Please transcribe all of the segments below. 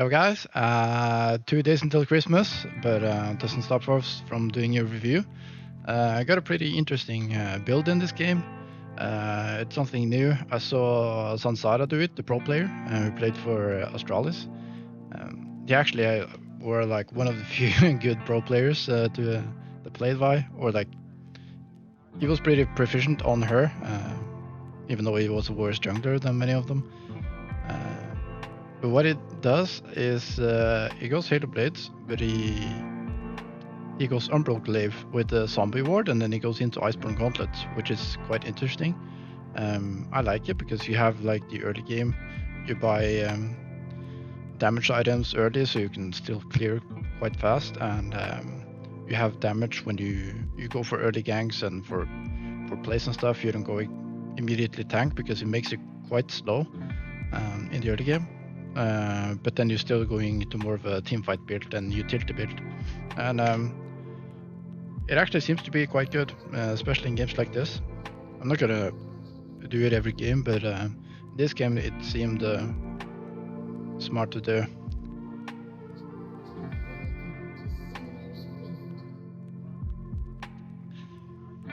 Hello guys, 2 days until Christmas, but doesn't stop us from doing a review. I got a pretty interesting build in this game. It's something new. I saw Sansara do it, the pro player who played for Astralis. He actually were like one of the few good pro players that played Vi, or like he was pretty proficient on her, even though he was a worse jungler than many of them. But what it does is he goes Halo Blades, but he goes Umbral Glaive with the Zombie Ward, and then he goes into Iceborne Gauntlet, which is quite interesting. I like it because you have like the early game, you buy damage items early, so you can still clear quite fast, and you have damage when you go for early ganks and for plays and stuff. You don't go immediately tank because it makes it quite slow in the early game. But then you're still going into more of a teamfight build and utility build, and it actually seems to be quite good, especially in games like this. I'm not gonna do it every game, but this game it seemed smart to do.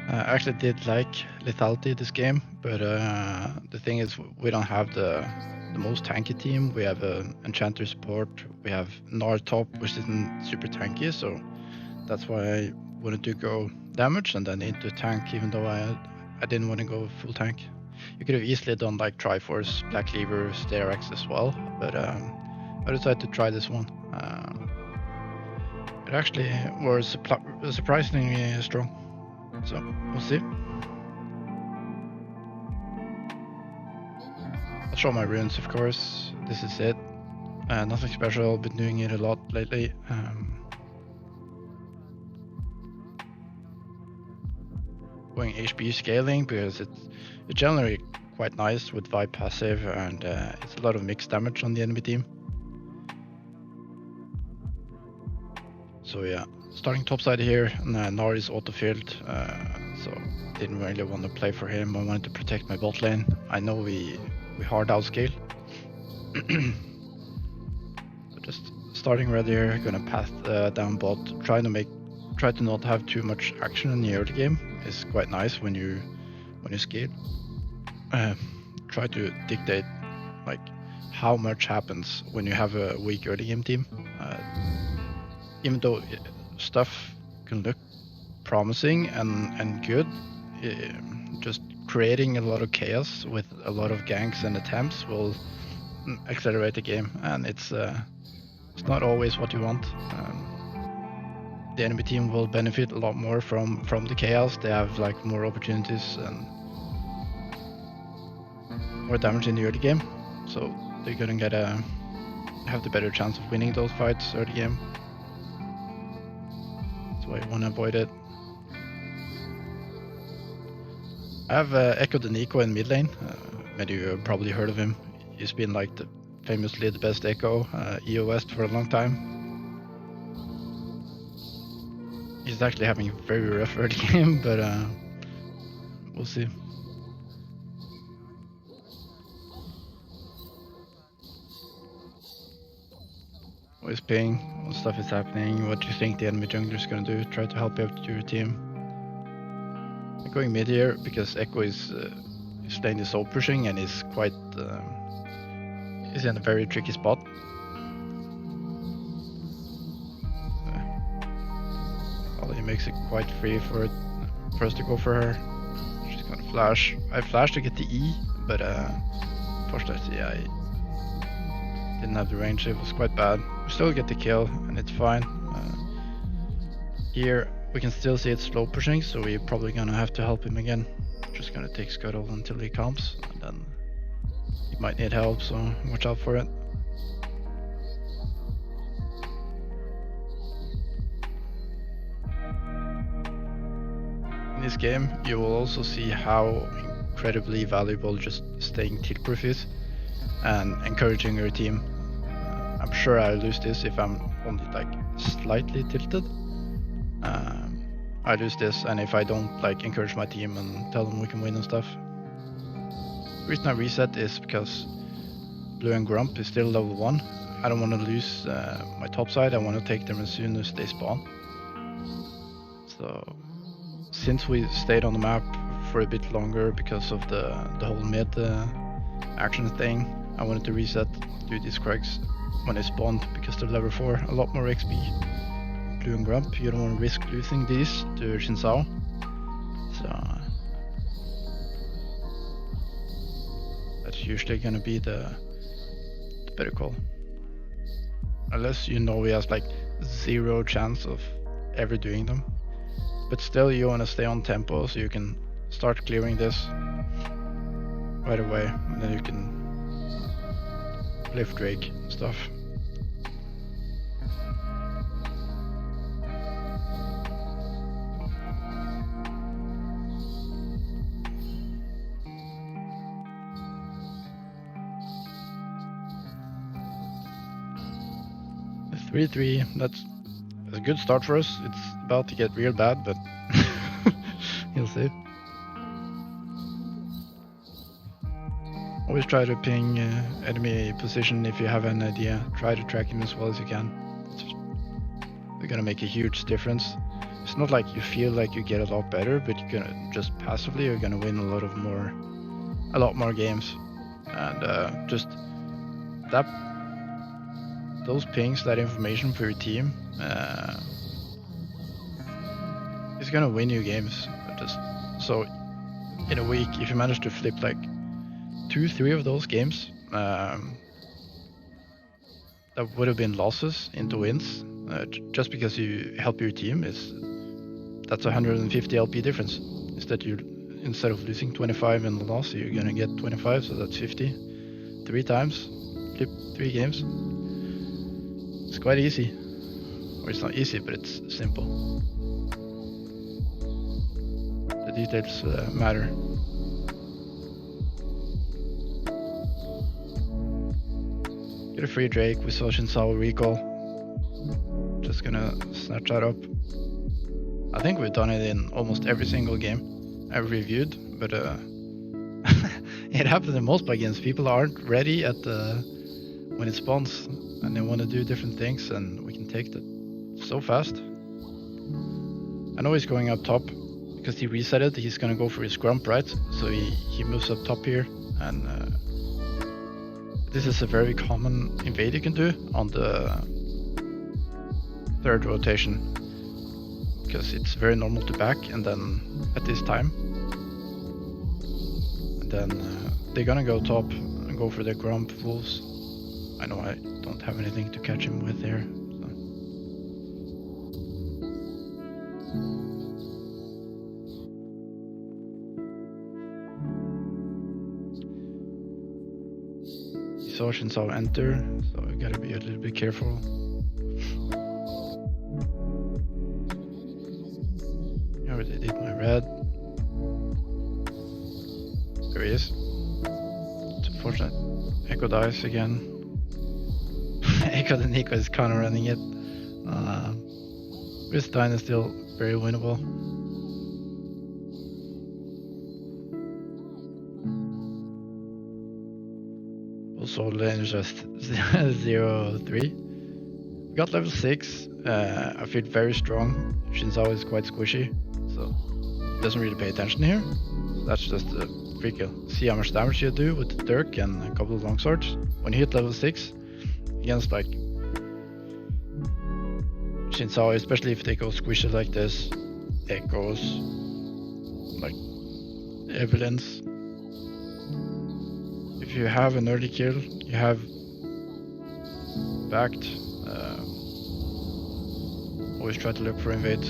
I actually did like lethality this game, but the thing is we don't have the most tanky team. We have Enchanter support, we have Gnar top, which isn't super tanky, so that's why I wanted to go damage and then into tank, even though I didn't want to go full tank. You could have easily done like Triforce, Black Cleaver, Steerax as well, but I decided to try this one. It actually was surprisingly strong, so we'll see. I'll show my runes, of course. This is it. Nothing special, been doing it a lot lately. Going HP scaling because it's generally quite nice with Vi passive, and it's a lot of mixed damage on the enemy team. So yeah, starting topside here, and Gnar is auto-filled, so didn't really want to play for him. I wanted to protect my bot lane. I know we hard outscale. So just starting red here, gonna path down bot, try to not have too much action in the early game. Is quite nice when you scale. Try to dictate like how much happens when you have a weak early game team. Even though stuff can look promising and good, just creating a lot of chaos with a lot of ganks and attempts will accelerate the game, and it's not always what you want. The enemy team will benefit a lot more from the chaos. They have like more opportunities and more damage in the early game, so they're gonna have the better chance of winning those fights early game. So I want to avoid it. I have Echo the Nico in mid lane. Many of you have probably heard of him. He's been like famously the best Echo EOS for a long time. He's actually having a very rough early game, but we'll see. What is ping? What stuff is happening? What do you think the enemy jungler is gonna do? Try to help out your team. I'm going mid here because Echo is his lane is so pushing and is quite is in a very tricky spot. Well, he makes it quite free for us to go for her. She's gonna flash. I flashed to get the E, but unfortunately I didn't have the range. It was quite bad. We still get the kill, and it's fine. Here we can still see it's slow pushing, so we're probably gonna have to help him again. Just gonna take Scuttle until he comes, and then he might need help, so watch out for it. In this game, you will also see how incredibly valuable just staying tilt-proof is and encouraging your team. I'm sure I'll lose this if I'm only like slightly tilted. I lose this, and if I don't like encourage my team and tell them we can win and stuff. The reason I reset is because Blue and Grump is still level 1, I don't want to lose my top side. I want to take them as soon as they spawn. So since we stayed on the map for a bit longer because of the whole mid action thing, I wanted to reset, do these Krugs when they spawned because they're level 4, a lot more XP. Blue and Grump, you don't want to risk losing these to Zhao. So that's usually gonna be the better call. Unless you know he has like 0 chance of ever doing them. But still you want to stay on tempo so you can start clearing this right away, and then you can lift Drake and stuff. The 3-3, that's a good start for us. It's about to get real bad, but you'll see. Always try to ping enemy position if you have an idea. Try to track him as well as you can. It's gonna make a huge difference. It's not like you feel like you get a lot better, but you're gonna just passively you're gonna win a lot more games. And just that those pings, that information for your team is gonna win you games. Just so in a week, if you manage to flip like 2-3 of those games that would have been losses into wins, just because you help your team, that's 150 LP difference. Instead of losing 25 in the loss, you're gonna get 25, so that's 50. 3 times, flip 3 games. It's quite easy. Or it's not easy, but it's simple. The details matter. Get a free Drake, we saw Zhao recall. Just gonna snatch that up. I think we've done it in almost every single game I've reviewed, but it happens in most plugins. People aren't ready at when it spawns, and they want to do different things, and we can take that so fast. I know he's going up top because he reset it. He's gonna go for his Grump, right? So he moves up top here, and this is a very common invade you can do on the 3rd rotation, because it's very normal to back and then at this time, and then they're gonna go top and go for their Grump wolves. I know I don't have anything to catch him with there. So Zhao enter, so we gotta be a little bit careful. I already did my red. There he is. It's unfortunate. Echo dies again. Echo the Nico is kind of running it. This time is still very winnable. Also lane is just 0-3. We got level 6. I feel very strong. Zhao is quite squishy, so he doesn't really pay attention here. That's just a free kill. See how much damage you do with the Dirk and a couple of longswords. When you hit level 6 against like Zhao, especially if they go squishy like this, echoes, like Evelyn's. If you have an early kill, you have backed. Always try to look for invades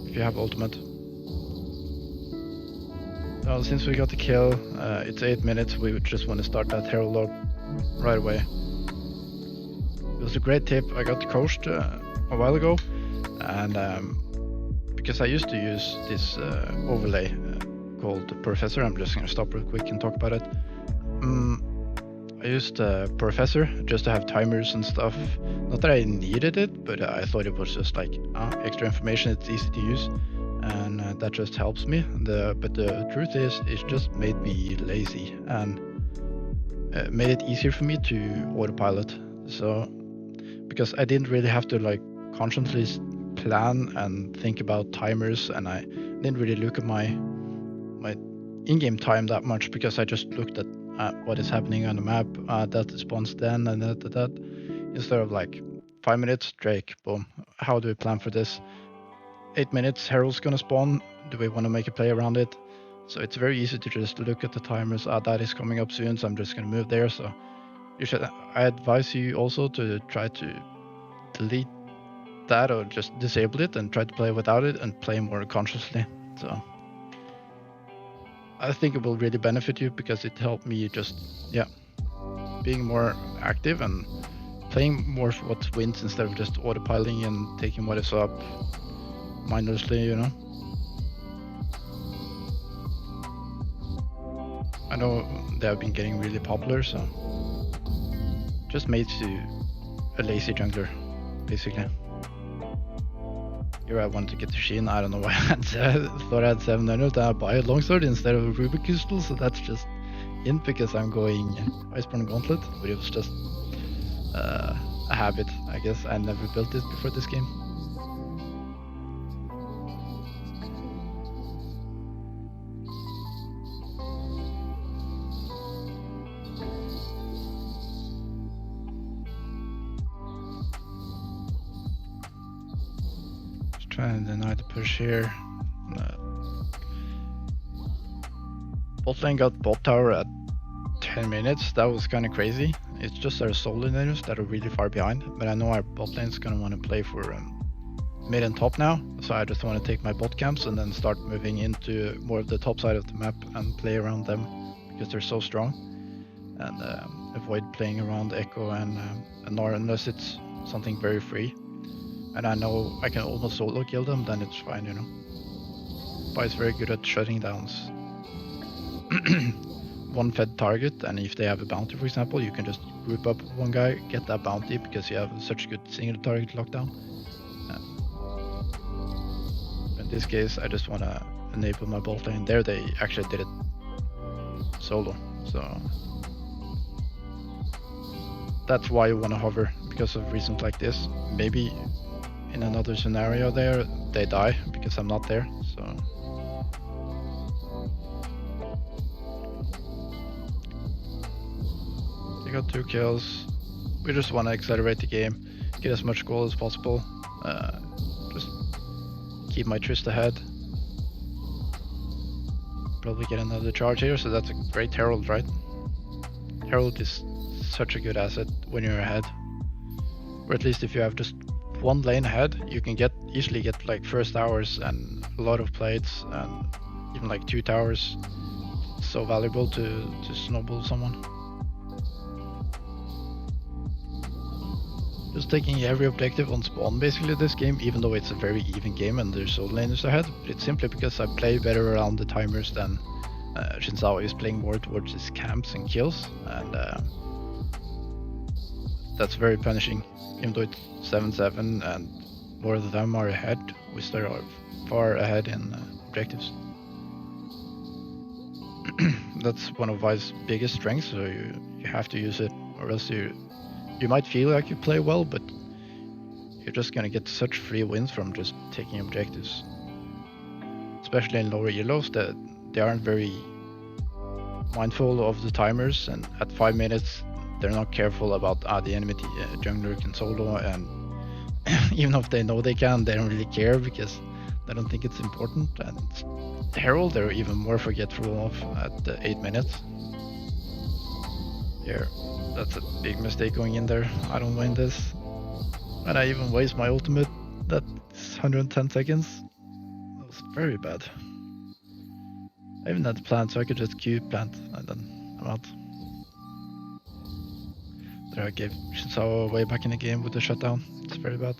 if you have ultimate. Now, since we got the kill, it's 8 minutes. We would just want to start that Herald Lord right away. It was a great tip. I got coached a while ago, and because I used to use this overlay called Professor, I'm just gonna stop real quick and talk about it. I used Professor just to have timers and stuff. Not that I needed it, but I thought it was just like extra information. It's easy to use, and that just helps me. But the truth is, it just made me lazy and made it easier for me to autopilot So because I didn't really have to like consciously plan and think about timers, and I didn't really look at my in-game time that much because I just looked at what is happening on the map. That spawns then and that instead of like 5 minutes Drake, boom. How do we plan for this? 8 minutes, Herald's gonna spawn. Do we want to make a play around it? So it's very easy to just look at the timers. That is coming up soon, so I'm just gonna move there. So you should. I advise you also to try to delete that or just disable it and try to play without it and play more consciously. So I think it will really benefit you because it helped me just being more active and playing more for what wins instead of just autopiling and taking what is up mindlessly, you know. I know they have been getting really popular, so just made you a lazy jungler, basically. Here I wanted to get the Sheen. I don't know why I thought I had 700 and I buy a longsword instead of a ruby crystal, so that's just in because I'm going Iceborne Gauntlet, but it was just a habit, I guess. I never built it before this game. Just trying to deny the push here. Bot lane got bot tower at 10 minutes. That was kind of crazy. It's just our solo laners that are really far behind, but I know our bot lane's gonna want to play for mid and top now, so I just want to take my bot camps and then start moving into more of the top side of the map and play around them because they're so strong, and avoid playing around Echo and Nor unless it's something very free and I know I can almost solo kill them, then it's fine, you know. But it's very good at shutting down one fed target, and if they have a bounty, for example, you can just group up one guy, get that bounty because you have such good single target lockdown. In this case, I just want to enable my bot lane. There they actually did it solo, so that's why you want to hover, because of reasons like this. Maybe in another scenario there, they die because I'm not there, so. Got 2 kills. We just want to accelerate the game, get as much goal as possible, just keep my Trist ahead. Probably get another charge here, so that's a great Herald, right? Herald is such a good asset when you're ahead, or at least if you have just one lane ahead, you can easily get like first towers and a lot of plates and even like 2 towers. So valuable to snowball someone. Just taking every objective on spawn basically this game, even though it's a very even game and there's solo laners ahead, but it's simply because I play better around the timers than Zhao is playing more towards his camps and kills, and that's very punishing. Even though it's 7-7 and more of them are ahead, we still are far ahead in objectives. That's one of Vi's biggest strengths, so you have to use it, or else you might feel like you play well, but you're just gonna get such free wins from just taking objectives. Especially in lower elos, that they aren't very mindful of the timers, and at 5 minutes they're not careful about the enemy jungler can solo, and even if they know they can, they don't really care because they don't think it's important. And Herald, they're even more forgetful of at 8 minutes. Here. That's a big mistake going in there. I don't win this. And I even waste my ultimate. That's 110 seconds. That was very bad. I even had the plant, so I could just Q plant and then I'm out. There I gave Zhao way back in the game with the shutdown. It's very bad.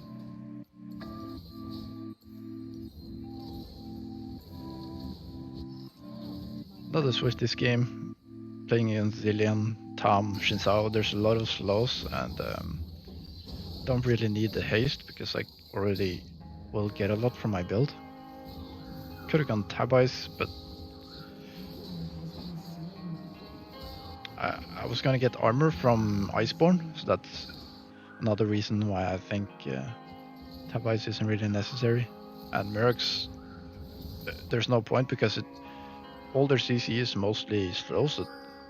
Another switch this game. Playing against Zillion, Tam, Zhao, there's a lot of slows, and don't really need the haste because I already will get a lot from my build. Could have gone Tab Ice, but I was gonna get armor from Iceborne, so that's another reason why I think Tab Ice isn't really necessary. And Mercs, there's no point because all their CC is mostly slow, so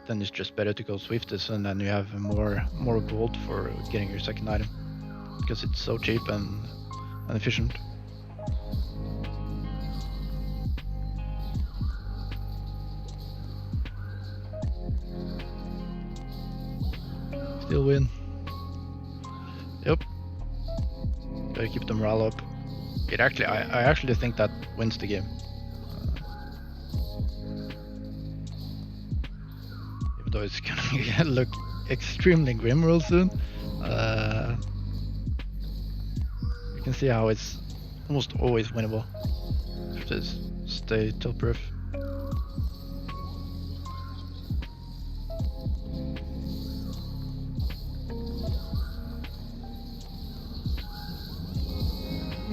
then it's just better to go Swiftest, and then you have more gold for getting your second item because it's so cheap and efficient. Still win. Yep. Gotta keep the morale up. I actually think that wins the game. Even though it's gonna look extremely grim real soon. You can see how it's almost always winnable. Just stay tilt proof.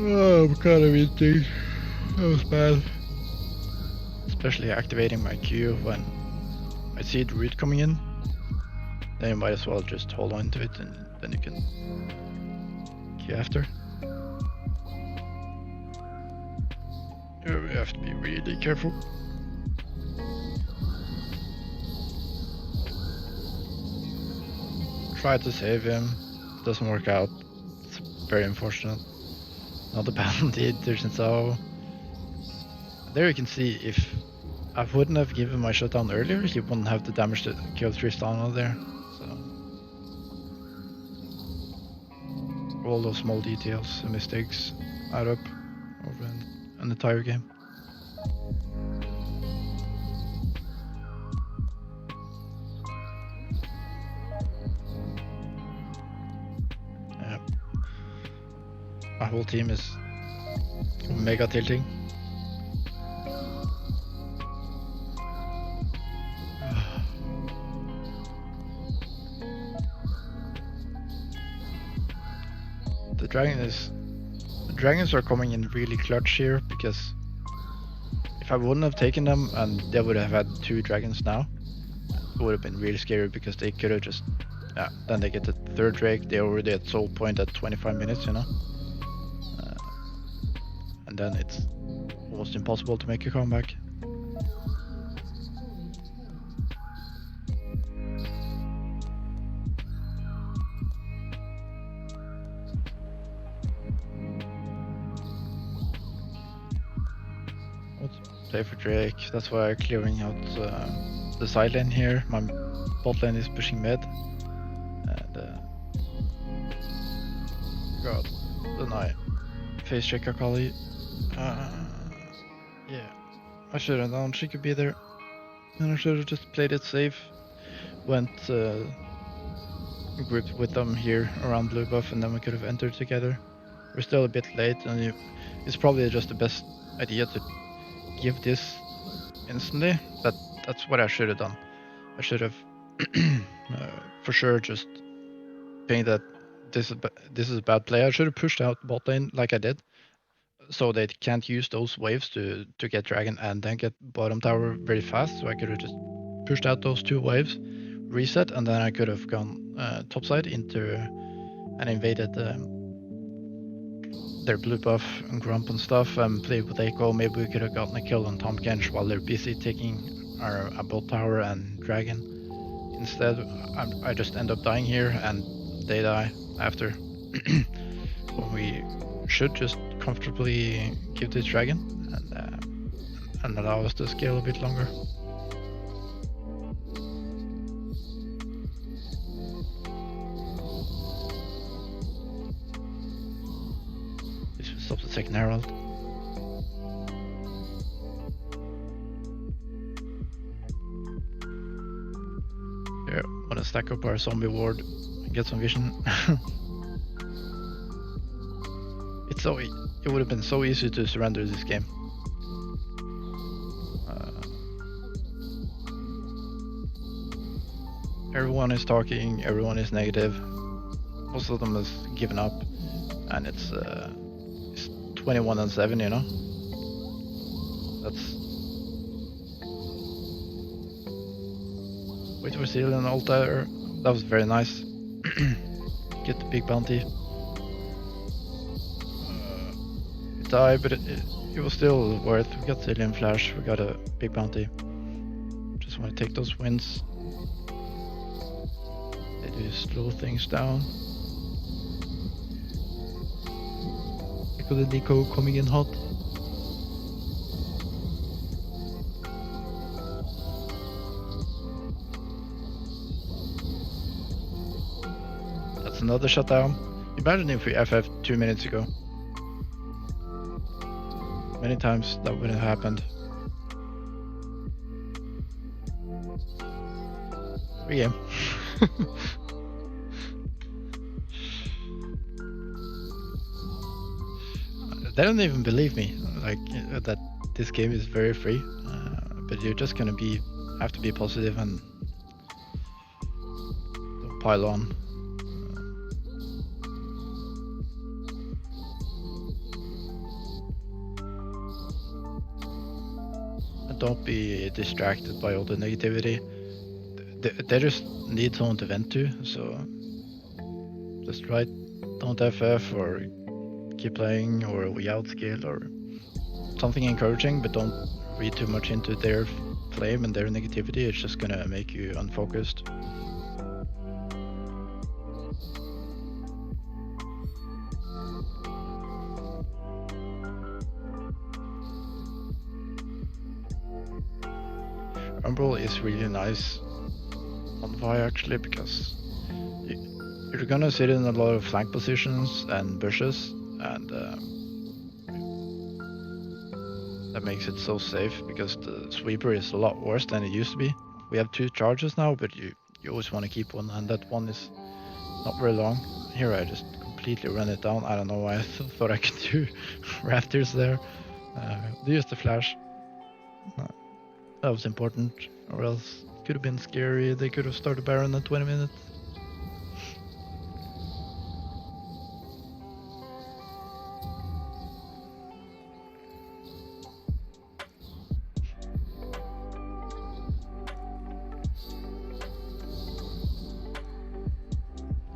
Oh, I'm kind of eating. That was bad. Especially activating my Q when I see the root coming in. Then you might as well just hold on to it and then you can Q after. You have to be really careful. Try to save him. Doesn't work out. It's very unfortunate. Another bounty, there's Zhao. There you can see if I wouldn't have given my shutdown earlier, he wouldn't have the damage to kill Tristan out there. So all those small details and mistakes add up over an entire game. Yeah. My whole team is mega tilting. The dragons are coming in really clutch here because if I wouldn't have taken them and they would have had 2 dragons now, it would have been really scary because they could have just, then they get the 3rd drake, they're already at soul point at 25 minutes, you know? And then it's almost impossible to make a comeback. Play for Drake, that's why I'm clearing out the side lane here. My bot lane is pushing mid. And God, deny. Face check Akali. Yeah, I should have known she could be there. And I should have just played it safe. Went grouped with them here around blue buff and then we could have entered together. We're still a bit late and it's probably just the best idea to give this instantly. That's what I should have done. I should have for sure just paying that this is a bad play. I should have pushed out bot lane like I did, so they can't use those waves to get dragon and then get bottom tower very fast. So I could have just pushed out those 2 waves, reset, and then I could have gone topside into and invaded their blue buff and grump and stuff and played with Echo. Maybe we could have gotten a kill on Tom Kench while they're busy taking our bot tower and dragon. Instead, I just end up dying here and they die after. When we should just comfortably give this dragon and allow us to scale a bit longer. This should stop the second herald. Yeah, wanna stack up our zombie ward and get some vision. It would have been so easy to surrender this game. Everyone is talking, everyone is negative. Most of them has given up, and it's 21-7, you know. That's wait for Seal and altar. That was very nice. get the big bounty. We died, but it was still worth. We got the alien flash, we got a big bounty. Just want to take those wins. They do slow things down. Echo the Nico coming in hot. That's another shutdown. Imagine if we FF 2 minutes ago. Many times that wouldn't have happened. Game. They don't even believe me, like that this game is very free. But you're just gonna have to be positive and don't pile on. And don't be distracted by all the negativity. They just need someone to vent to, so just write, don't FF, or keep playing, or we outscale, or something encouraging, but don't read too much into their flame and their negativity. It's just gonna make you unfocused. Umbral is really nice on Vi actually, because you're gonna sit in a lot of flank positions and bushes, and that makes it so safe, because the sweeper is a lot worse than it used to be. We have 2 charges now, but you always want to keep one, and that one is not very long. Here I just completely ran it down. I don't know why I thought I could do rafters there. They used the flash. That was important, or else it could have been scary. They could have started Baron in 20 minutes.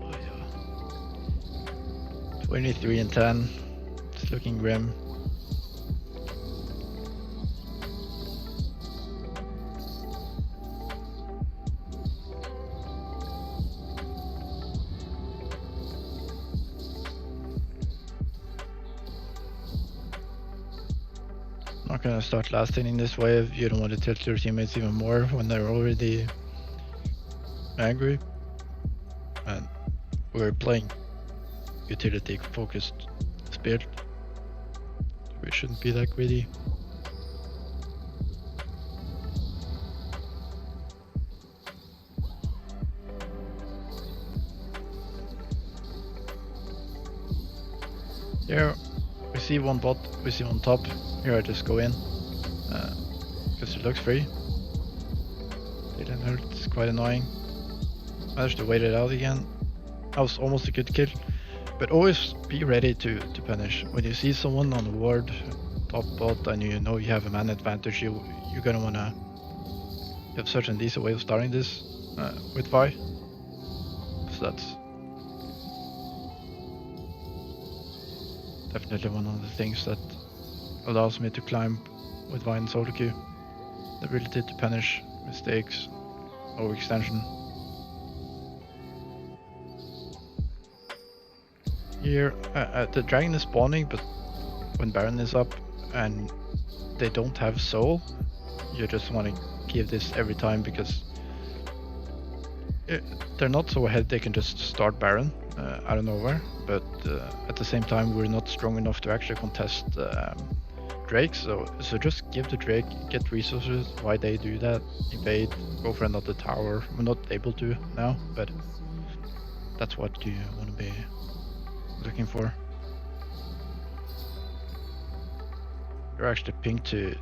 Oh yeah. 23 and 10. It's looking grim. Not gonna start lasting in this wave. You don't want to tilt your teammates even more when they're already angry. And we're playing utility focused build. We shouldn't be that greedy. Here we see one bot, we see one top. Here I just go in, because it looks free. Didn't hurt, it's quite annoying. Managed to wait it out again. That was almost a good kill. But always be ready to punish. When you see someone on the ward, top bot, and you know you have a man advantage, you're gonna wanna... You have such an easy way of starting this with Vi. So that's definitely one of the things that allows me to climb with Vi and solo queue. The ability to punish mistakes, overextension. Here, the dragon is spawning, but when Baron is up and they don't have soul, you just want to give this every time, because they're not so ahead they can just start Baron out of nowhere, but at the same time we're not strong enough to actually contest Drake, so just give the Drake, get resources while they do that, invade, go for another tower. We're not able to now, but that's what you want to be looking for. You're actually pinged to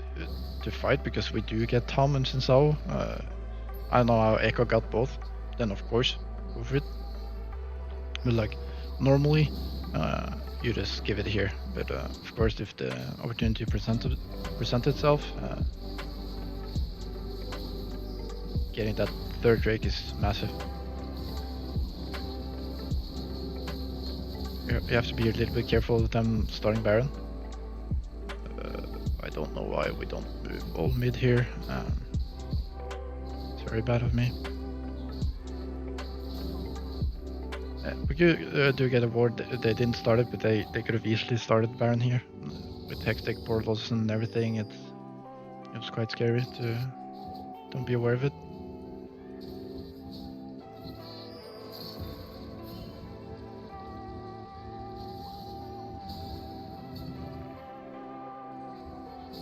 fight, because we do get Tom and Zhao. I don't know how Echo got both, then of course go for it. But like normally you just give it here, but of course if the opportunity presents itself, getting that third Drake is massive. you have to be a little bit careful with them starting Baron. I don't know why we don't move all mid here. It's very bad of me. We could do get a ward. They didn't start it, but they could have easily started Baron here with hectic portals and everything. It was quite scary to don't be aware of it.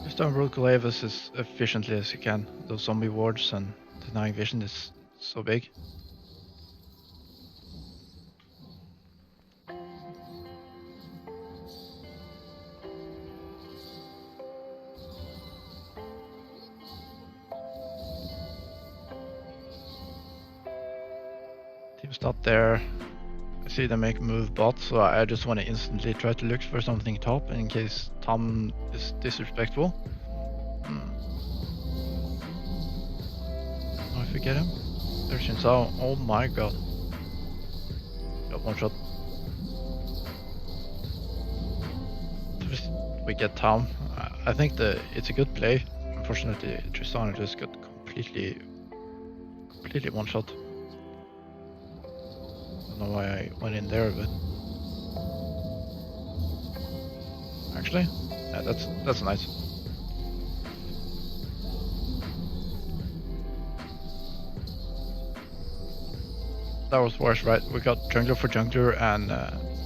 Just don't roll Galavis as efficiently as you can. Those zombie wards and denying vision is so big. Team's not there. I see them make move bot, so I just want to instantly try to look for something top in case Tom is disrespectful. Oh, if we get him. There's Zhao. Oh my god. Got one shot. First we get Tom. I think it's a good play. Unfortunately, Tristana just got completely one shot. Don't know why I went in there, but actually, yeah, that's nice. That was worse, right? We got jungler for jungler, and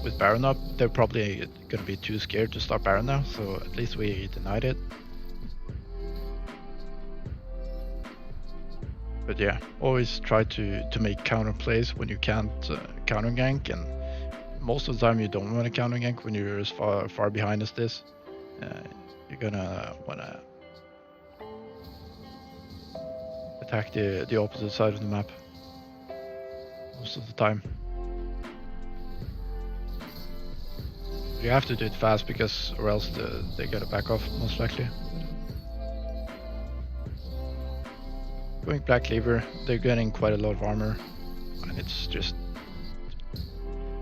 with Baron up, they're probably gonna be too scared to start Baron now, so at least we denied it. But yeah, always try to make counter plays when you can't counter gank, and most of the time you don't want to counter gank when you're as far behind as this. You're gonna wanna attack the opposite side of the map most of the time. You have to do it fast because or else they gotta back off most likely. Going Black Cleaver, they're getting quite a lot of armor, and it's just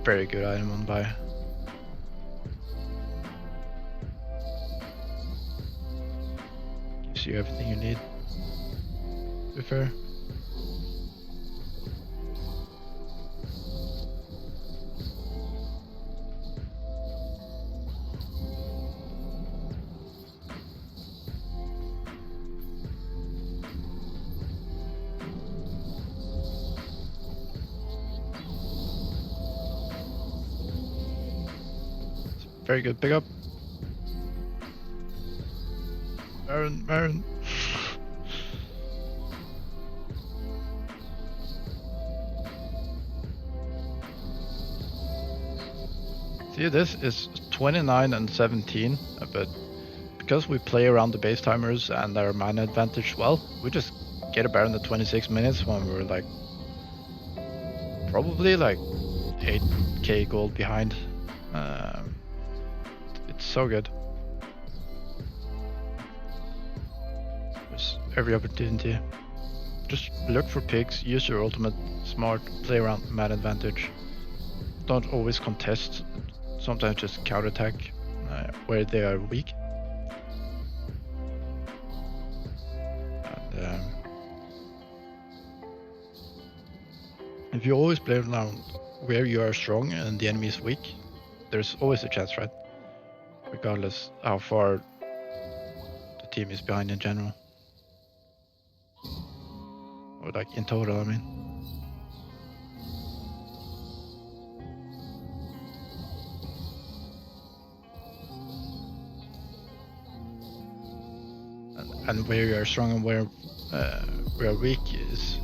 very good item on buy. Gives you everything you need, to be fair. Very good pickup. Baron. See, this is 29 and 17, but because we play around the base timers and our mana advantage well, we just get a Baron at 26 minutes when we're like probably like 8k gold behind. It's so good. There's every opportunity. Just look for picks, use your ultimate smart, play around mana advantage. Don't always contest, sometimes just counterattack where they are weak. And, if you always play around where you are strong and the enemy is weak, there's always a chance, right? Regardless how far the team is behind in general. Or like in total, I mean. And where you are strong and where we are weak is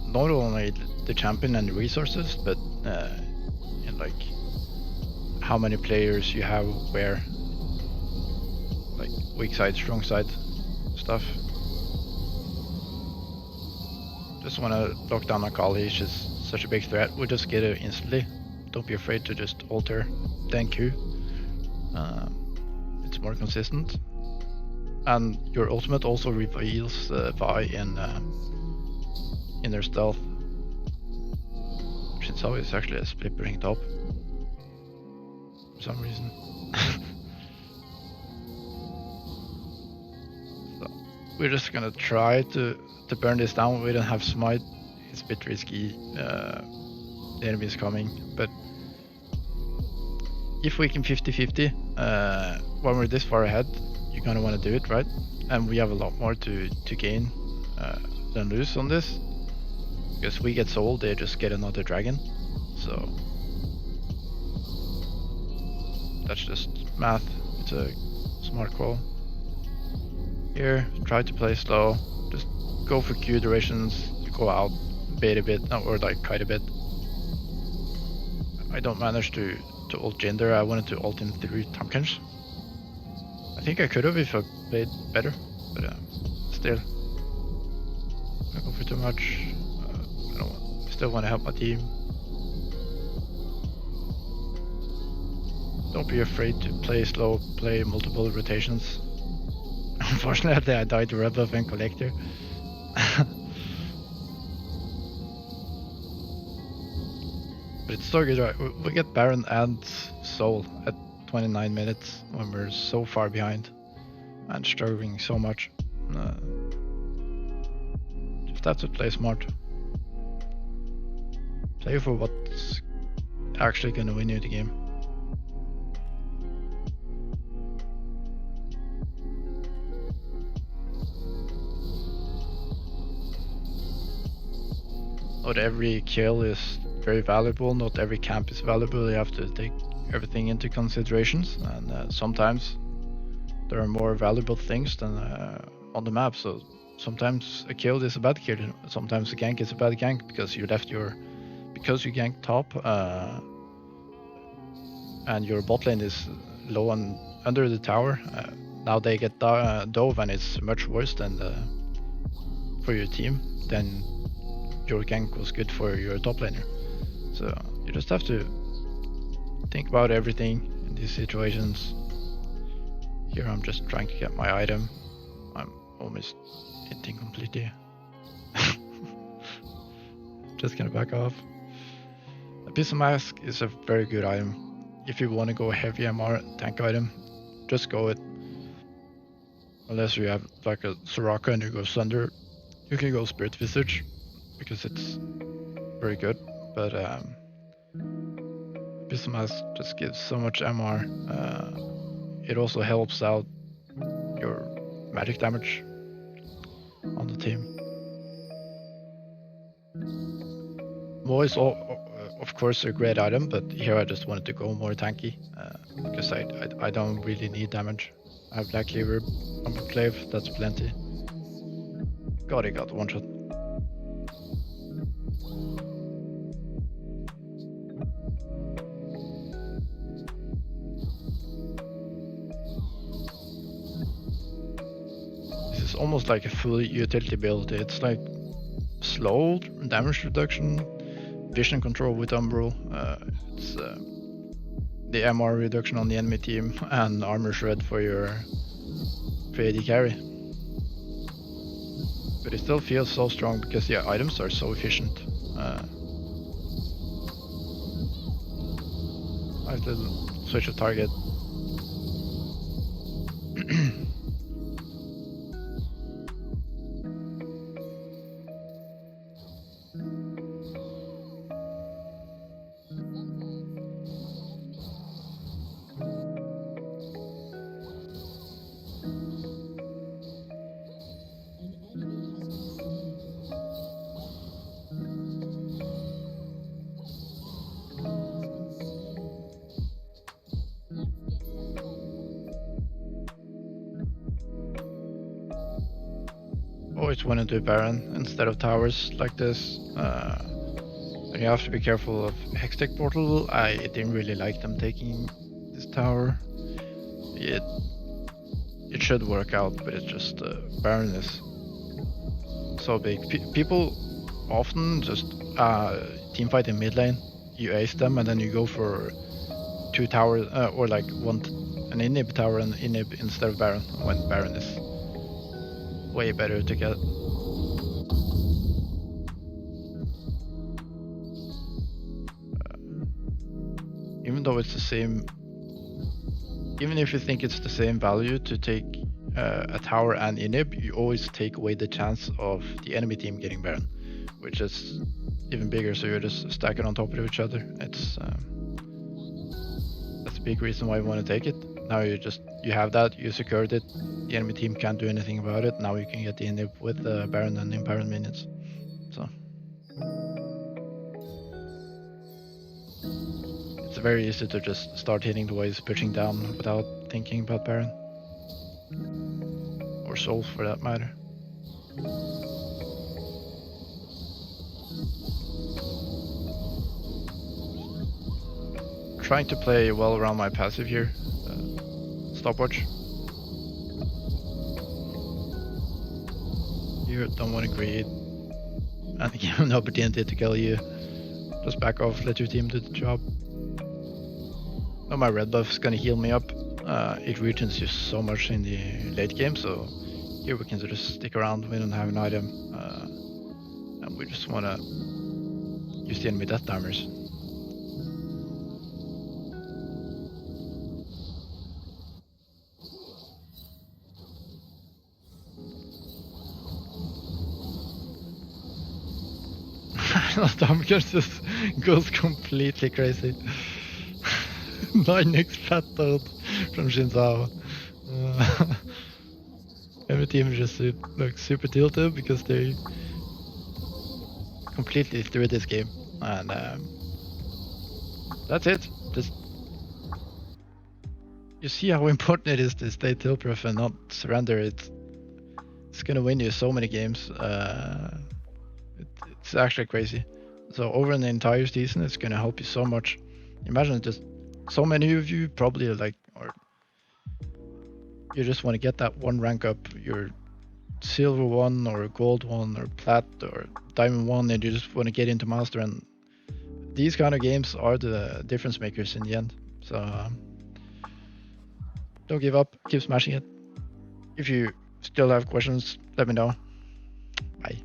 not only the champion and the resources, but in like how many players you have where, like weak side, strong side stuff. Just want to lock down Akali, he's just such a big threat. We'll just get it instantly. Don't be afraid to just alter, then Q. It's more consistent. And your ultimate also reveals Vi in their stealth. Zhao is actually a split ring top. some reason. So we're just gonna try to burn this down. We don't have smite. It's a bit risky. The enemy is coming, but if we can 50-50 when we're this far ahead, you're gonna want to do it, right? And we have a lot more to gain than lose on this, because we get sold, they just get another dragon. So that's just math. It's a smart call. Here, try to play slow. Just go for Q durations. Go out, bait a bit, or like kite a bit. I don't manage to ult Jinder. I wanted to ult him through Tamkens. I think I could have if I played better, but still, I go for too much. I still want to help my team. Don't be afraid to play slow, play multiple rotations. Unfortunately, I died to Red Buff and Collector. But it's so good, right? We get Baron and Soul at 29 minutes when we're so far behind and struggling so much. Just have to play smart. Play for what's actually gonna win you the game. Not every kill is very valuable, not every camp is valuable. You have to take everything into considerations, and sometimes there are more valuable things than on the map. So sometimes a kill is a bad kill, sometimes a gank is a bad gank because you ganked top and your bot lane is low and under the tower. Now they get dove and it's much worse than for your team. Then your gank was good for your top laner. So you just have to think about everything in these situations. Here I'm just trying to get my item. I'm almost hitting completely. Just gonna back off. Abyssal Mask is a very good item. If you want to go heavy MR tank item, just go it. Unless you have like a Soraka and you go Thunder, you can go Spirit Visage because it's very good. But Abyssal Mask just gives so much MR. It also helps out your magic damage on the team. Mo is of course a great item, but here I just wanted to go more tanky because I don't really need damage. I have Black Cleaver, I'm a Clave, that's plenty. God, he got one shot. This is almost like a full utility build. It's like slow damage reduction, vision control with Umbral. It's the MR reduction on the enemy team and armor shred for your AD carry. But it still feels so strong because the items are so efficient. I have to switch a target. Always want to do Baron instead of towers like this. And you have to be careful of Hextech Portal. I didn't really like them taking this tower. It should work out, but it's just Baron is so big. People often just teamfight in mid lane. You ace them and then you go for 2 towers or like an inhib tower and inhib instead of Baron when Baron is way better to get. Even though it's the same even if you think it's the same value to take a tower and inhib, you always take away the chance of the enemy team getting Baron, which is even bigger. So you're just stacking on top of each other. It's that's a big reason why you want to take it. Now you have that, you secured it. The enemy team can't do anything about it. Now you can get the inhib with Baron and Baron minions. So it's very easy to just start hitting the waves, pushing down without thinking about Baron. Or Soul for that matter. Trying to play well around my passive here. Stopwatch. You don't want to greed and give him an opportunity to kill you. Just back off, let your team do the job. Now my red buff is gonna heal me up. It regens you so much in the late game, so here we can just stick around. We don't have an item, and we just wanna use the enemy death timers. Damage just goes completely crazy. 9x flattered from Zhao. Every team just looks super tilted because they completely threw this game, and that's it. Just you see how important it is to stay tilt proof and not surrender. It's gonna win you so many games. It's actually crazy. So over an entire season, it's gonna help you so much. Imagine just so many of you probably like, or you just want to get that one rank up, your silver one or gold one or plat or diamond one, and you just want to get into master. And these kind of games are the difference makers in the end. So don't give up, keep smashing it. If you still have questions, let me know. Bye.